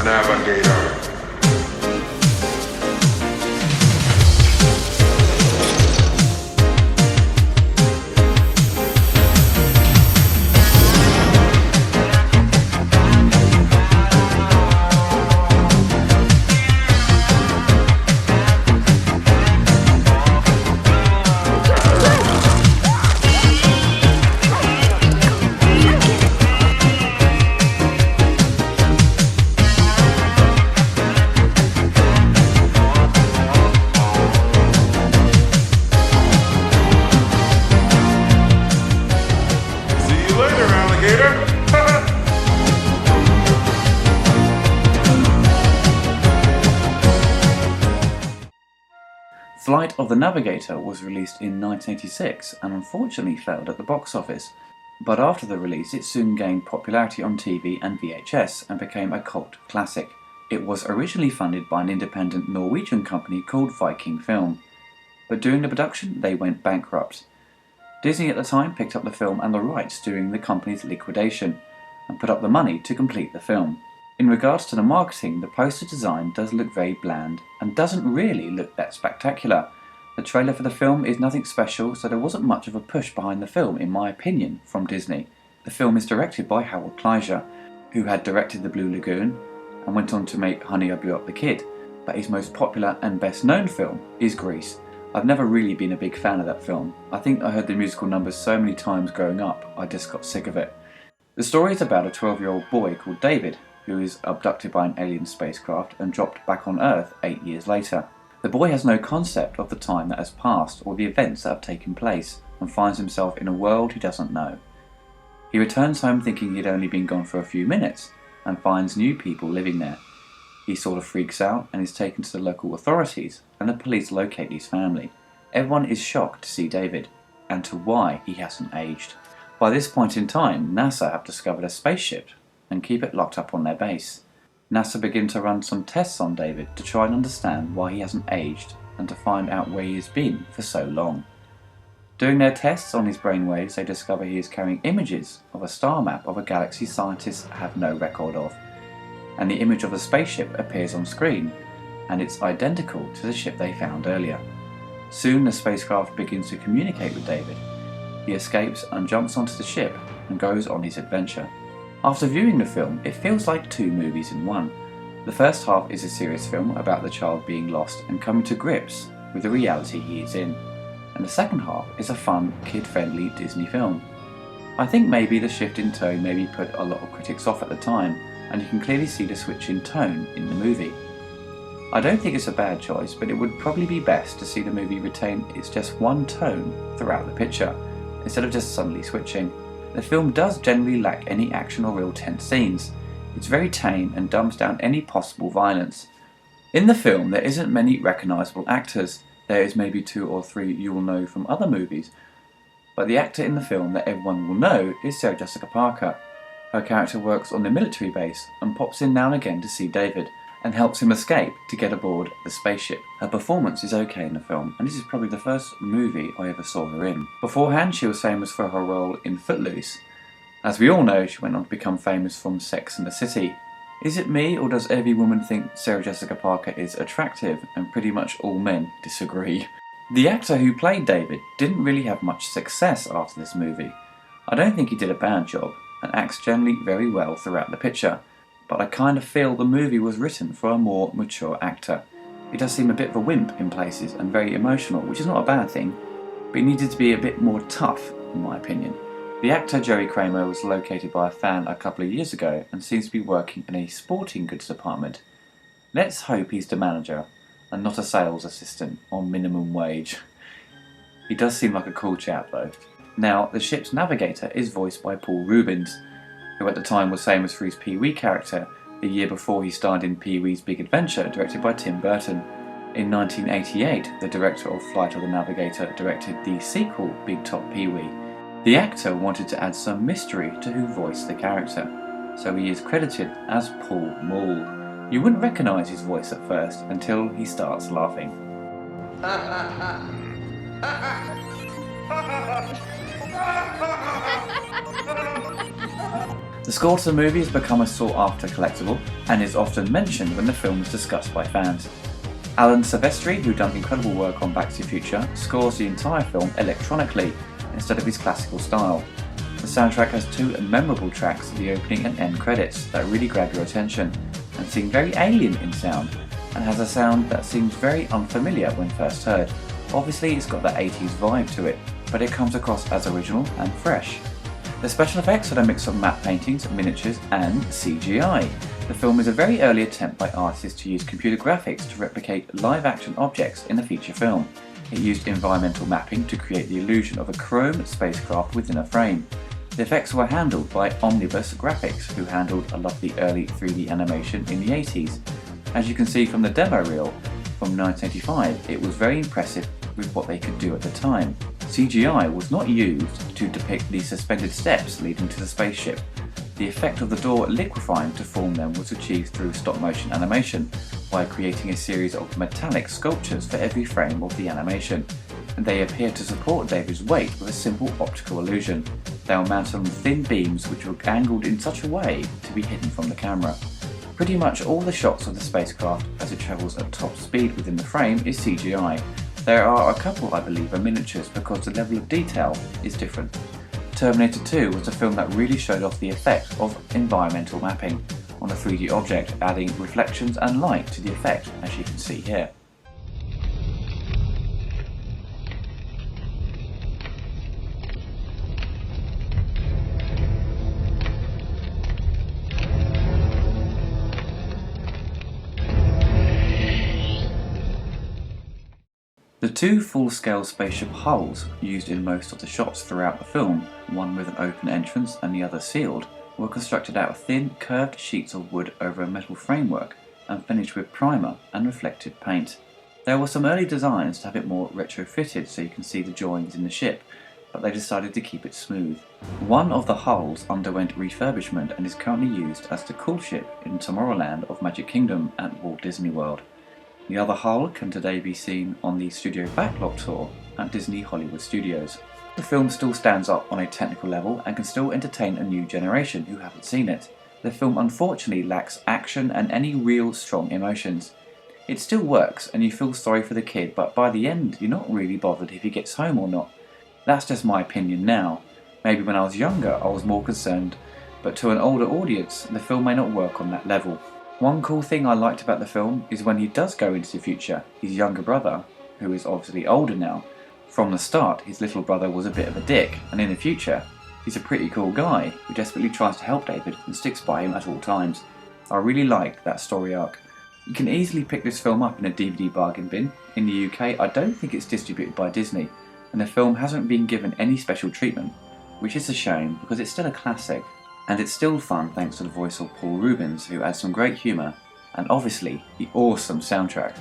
the Navigator. Flight of the Navigator was released in 1986 and unfortunately failed at the box office, but after the release it soon gained popularity on TV and VHS and became a cult classic. It was originally funded by an independent Norwegian company called Viking Film, but during the production they went bankrupt. Disney at the time picked up the film and the rights during the company's liquidation and put up the money to complete the film. In regards to the marketing, the poster design does look very bland and doesn't really look that spectacular. The trailer for the film is nothing special, so there wasn't much of a push behind the film in my opinion from Disney. The film is directed by Harold Kleiser, who had directed The Blue Lagoon and went on to make Honey, I Blew Up the Kid, but his most popular and best known film is Grease. I've never really been a big fan of that film. I think I heard the musical numbers so many times growing up, I just got sick of it. The story is about a 12-year-old boy called David, who is abducted by an alien spacecraft and dropped back on Earth 8 years later. The boy has no concept of the time that has passed or the events that have taken place and finds himself in a world he doesn't know. He returns home thinking he'd only been gone for a few minutes and finds new people living there. He sort of freaks out and is taken to the local authorities, and the police locate his family. Everyone is shocked to see David and to why he hasn't aged. By this point in time, NASA have discovered a spaceship and keep it locked up on their base. NASA begin to run some tests on David to try and understand why he hasn't aged and to find out where he has been for so long. During their tests on his brainwaves, they discover he is carrying images of a star map of a galaxy scientists have no record of, and the image of a spaceship appears on screen, and it's identical to the ship they found earlier. Soon the spacecraft begins to communicate with David. He escapes and jumps onto the ship and goes on his adventure. After viewing the film, it feels like two movies in one. The first half is a serious film about the child being lost and coming to grips with the reality he is in, and the second half is a fun, kid-friendly Disney film. I think maybe the shift in tone maybe put a lot of critics off at the time, and you can clearly see the switch in tone in the movie. I don't think it's a bad choice, but it would probably be best to see the movie retain its just one tone throughout the picture, instead of just suddenly switching. The film does generally lack any action or real tense scenes. It's very tame and dumbs down any possible violence. In the film there isn't many recognisable actors. There is maybe 2 or 3 you will know from other movies, but the actor in the film that everyone will know is Sarah Jessica Parker. Her character works on the military base and pops in now and again to see David and helps him escape to get aboard the spaceship. Her performance is okay in the film, and this is probably the first movie I ever saw her in. Beforehand she was famous for her role in Footloose. As we all know, she went on to become famous from Sex and the City. Is it me, or does every woman think Sarah Jessica Parker is attractive and pretty much all men disagree? The actor who played David didn't really have much success after this movie. I don't think he did a bad job and acts generally very well throughout the picture, but I kind of feel the movie was written for a more mature actor. He does seem a bit of a wimp in places and very emotional, which is not a bad thing, but he needed to be a bit more tough in my opinion. The actor Jerry Kramer was located by a fan a couple of years ago and seems to be working in a sporting goods department. Let's hope he's the manager and not a sales assistant on minimum wage. He does seem like a cool chap though. Now, the ship's navigator is voiced by Paul Reubens, who at the time was famous for his Pee-wee character the year before he starred in Pee-wee's Big Adventure, directed by Tim Burton. In 1988, the director of Flight of the Navigator directed the sequel Big Top Pee-wee. The actor wanted to add some mystery to who voiced the character, so he is credited as Paul Mall. You wouldn't recognise his voice at first until he starts laughing. The score to the movie has become a sought-after collectible and is often mentioned when the film is discussed by fans. Alan Silvestri, who done incredible work on Back to the Future, scores the entire film electronically instead of his classical style. The soundtrack has two memorable tracks, the opening and end credits, that really grab your attention and seem very alien in sound, and has a sound that seems very unfamiliar when first heard. Obviously it's got the 80s vibe to it, but it comes across as original and fresh. The special effects are a mix of matte paintings, miniatures and CGI. The film is a very early attempt by artists to use computer graphics to replicate live-action objects in a feature film. It used environmental mapping to create the illusion of a chrome spacecraft within a frame. The effects were handled by Omnibus Graphics, who handled a lot of the early 3D animation in the 80s. As you can see from the demo reel from 1985, it was very impressive with what they could do at the time. CGI was not used to depict the suspended steps leading to the spaceship. The effect of the door liquefying to form them was achieved through stop-motion animation by creating a series of metallic sculptures for every frame of the animation, and they appear to support David's weight with a simple optical illusion. They were mounted on thin beams which were angled in such a way to be hidden from the camera. Pretty much all the shots of the spacecraft as it travels at top speed within the frame is CGI. There are a couple, I believe, are miniatures because the level of detail is different. Terminator 2 was a film that really showed off the effect of environmental mapping on a 3D object, adding reflections and light to the effect, as you can see here. The two full-scale spaceship hulls used in most of the shots throughout the film, one with an open entrance and the other sealed, were constructed out of thin, curved sheets of wood over a metal framework and finished with primer and reflective paint. There were some early designs to have it more retrofitted so you can see the joins in the ship, but they decided to keep it smooth. One of the hulls underwent refurbishment and is currently used as the cool ship in Tomorrowland of Magic Kingdom at Walt Disney World. The other hull can today be seen on the studio backlot tour at Disney Hollywood Studios. The film still stands up on a technical level and can still entertain a new generation who haven't seen it. The film unfortunately lacks action and any real strong emotions. It still works and you feel sorry for the kid, but by the end you're not really bothered if he gets home or not. That's just my opinion now. Maybe when I was younger I was more concerned, but to an older audience the film may not work on that level. One cool thing I liked about the film is when he does go into the future, his younger brother, who is obviously older now, from the start his little brother was a bit of a dick, and in the future he's a pretty cool guy who desperately tries to help David and sticks by him at all times. I really liked that story arc. You can easily pick this film up in a DVD bargain bin. In the UK I don't think it's distributed by Disney, and the film hasn't been given any special treatment, which is a shame because it's still a classic. And it's still fun thanks to the voice of Paul Rubens, who adds some great humour and obviously the awesome soundtrack.